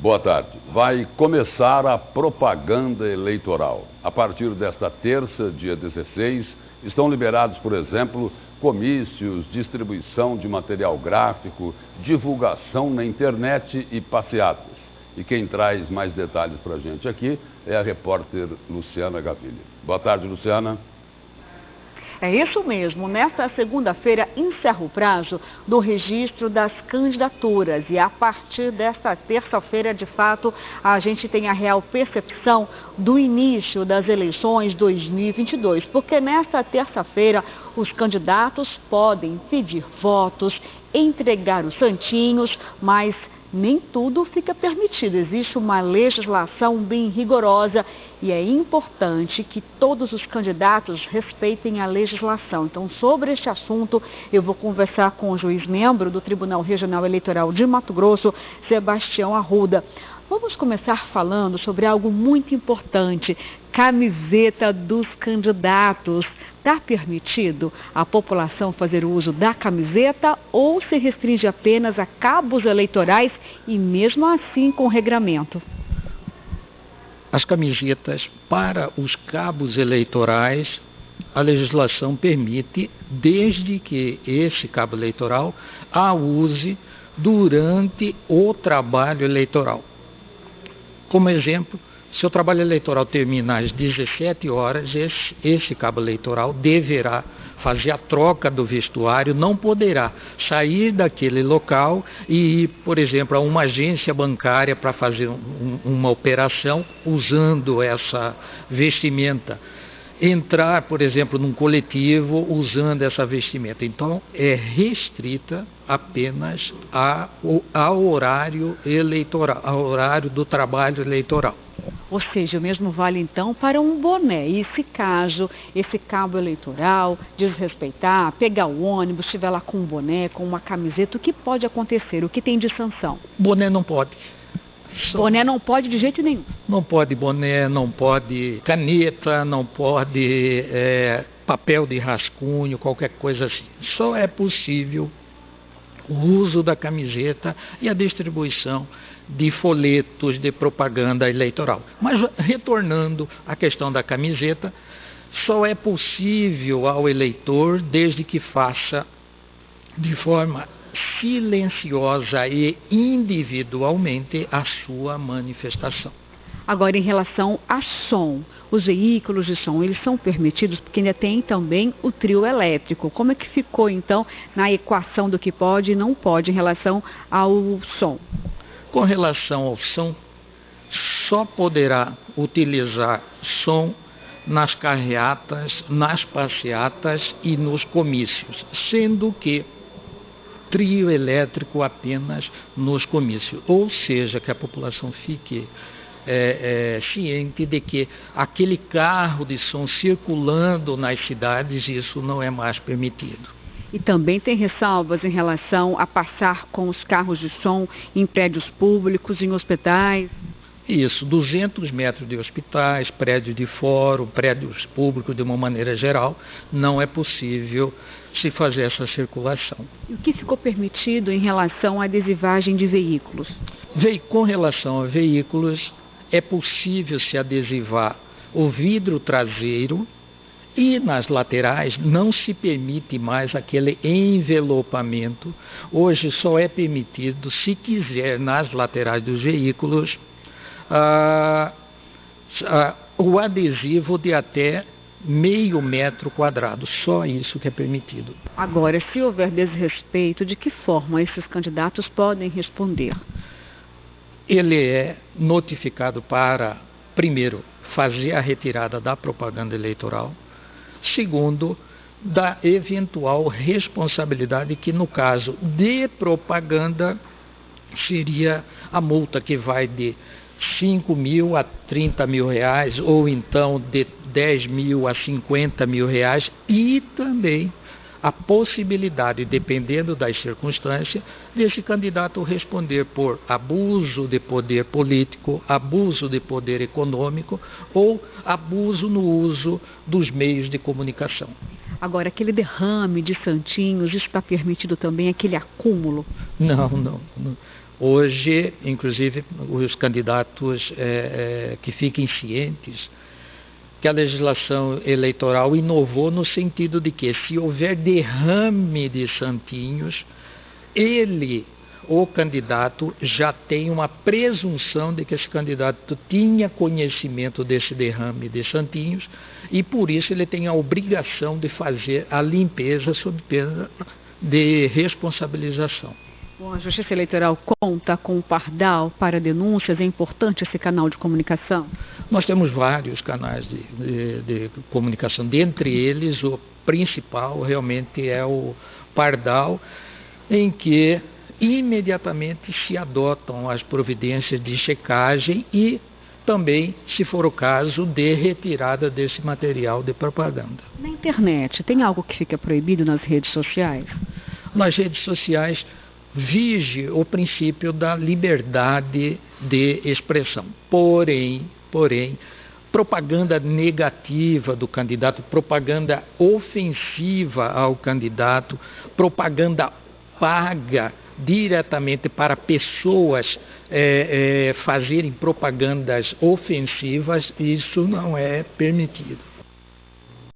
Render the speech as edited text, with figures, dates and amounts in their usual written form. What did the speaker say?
Boa tarde. Vai começar a propaganda eleitoral. A partir desta terça, dia 16, estão liberados, por exemplo, comícios, distribuição de material gráfico, divulgação na internet e passeatas. E quem traz mais detalhes para a gente aqui é a repórter Luciana Gavilha. Boa tarde, Luciana. É isso mesmo. Nesta segunda-feira encerra o prazo do registro das candidaturas e a partir desta terça-feira, de fato, a gente tem a real percepção do início das eleições 2022, porque nesta terça-feira os candidatos podem pedir votos, entregar os santinhos, mas nem tudo fica permitido. Existe uma legislação bem rigorosa e é importante que todos os candidatos respeitem a legislação. Então, sobre este assunto, eu vou conversar com o juiz membro do Tribunal Regional Eleitoral de Mato Grosso, Sebastião Arruda. Vamos começar falando sobre algo muito importante: camiseta dos candidatos. Está permitido a população fazer uso da camiseta ou se restringe apenas a cabos eleitorais e mesmo assim com regramento? As camisetas para os cabos eleitorais, a legislação permite, desde que esse cabo eleitoral a use durante o trabalho eleitoral. Como exemplo, se o trabalho eleitoral terminar às 17 horas, esse cabo eleitoral deverá fazer a troca do vestuário, não poderá sair daquele local e ir, por exemplo, a uma agência bancária para fazer uma operação usando essa vestimenta. Entrar, por exemplo, num coletivo usando essa vestimenta. Então, é restrita apenas ao horário eleitoral, ao horário do trabalho eleitoral. Ou seja, o mesmo vale então para um boné. E se caso esse cabo eleitoral desrespeitar, pegar o ônibus, estiver lá com um boné, com uma camiseta, o que pode acontecer? O que tem de sanção? Boné não pode. Boné não pode de jeito nenhum? Não pode boné, não pode caneta, não pode papel de rascunho, qualquer coisa assim. Só é possível o uso da camiseta e a distribuição de folhetos de propaganda eleitoral. Mas retornando à questão da camiseta, só é possível ao eleitor desde que faça de forma silenciosa e individualmente a sua manifestação. Agora, em relação a som, os veículos de som, eles são permitidos porque ainda tem também o trio elétrico. Como é que ficou, então, na equação do que pode e não pode em relação ao som? Com relação ao som, só poderá utilizar som nas carreatas, nas passeatas e nos comícios, sendo que trio elétrico apenas nos comícios, ou seja, que a população fique ciente de que aquele carro de som circulando nas cidades, isso não é mais permitido. E também tem ressalvas em relação a passar com os carros de som em prédios públicos, em hospitais? Isso, 200 metros de hospitais, prédios de fórum, prédios públicos de uma maneira geral, não é possível se fazer essa circulação. E o que ficou permitido em relação à adesivagem de veículos? Com relação a veículos, é possível se adesivar o vidro traseiro e nas laterais não se permite mais aquele envelopamento. Hoje só é permitido, se quiser, nas laterais dos veículos, o adesivo de até meio metro quadrado, só isso que é permitido. Agora, se houver desrespeito, de que forma esses candidatos podem responder? Ele é notificado para, primeiro, fazer a retirada da propaganda eleitoral, segundo, da eventual responsabilidade que, no caso de propaganda, seria a multa que vai de 5 mil a 30 mil reais, ou então de 10 mil a 50 mil reais, e também a possibilidade, dependendo das circunstâncias, desse candidato responder por abuso de poder político, abuso de poder econômico ou abuso no uso dos meios de comunicação. Agora, aquele derrame de santinhos, isso está permitido também, aquele acúmulo? Não. Hoje, inclusive, os candidatos que fiquem cientes que a legislação eleitoral inovou no sentido de que, se houver derrame de santinhos, o candidato já tem uma presunção de que esse candidato tinha conhecimento desse derrame de santinhos e, por isso, ele tem a obrigação de fazer a limpeza sob pena de responsabilização. Bom, a Justiça Eleitoral conta com o Pardal para denúncias. É importante esse canal de comunicação? Nós temos vários canais de comunicação. Dentre eles, o principal realmente é o Pardal, em que imediatamente se adotam as providências de checagem e também, se for o caso, de retirada desse material de propaganda. Na internet, tem algo que fica proibido nas redes sociais? Nas redes sociais vige o princípio da liberdade de expressão. Porém, propaganda negativa do candidato, propaganda ofensiva ao candidato, propaganda paga diretamente para pessoas fazerem propagandas ofensivas, isso não é permitido.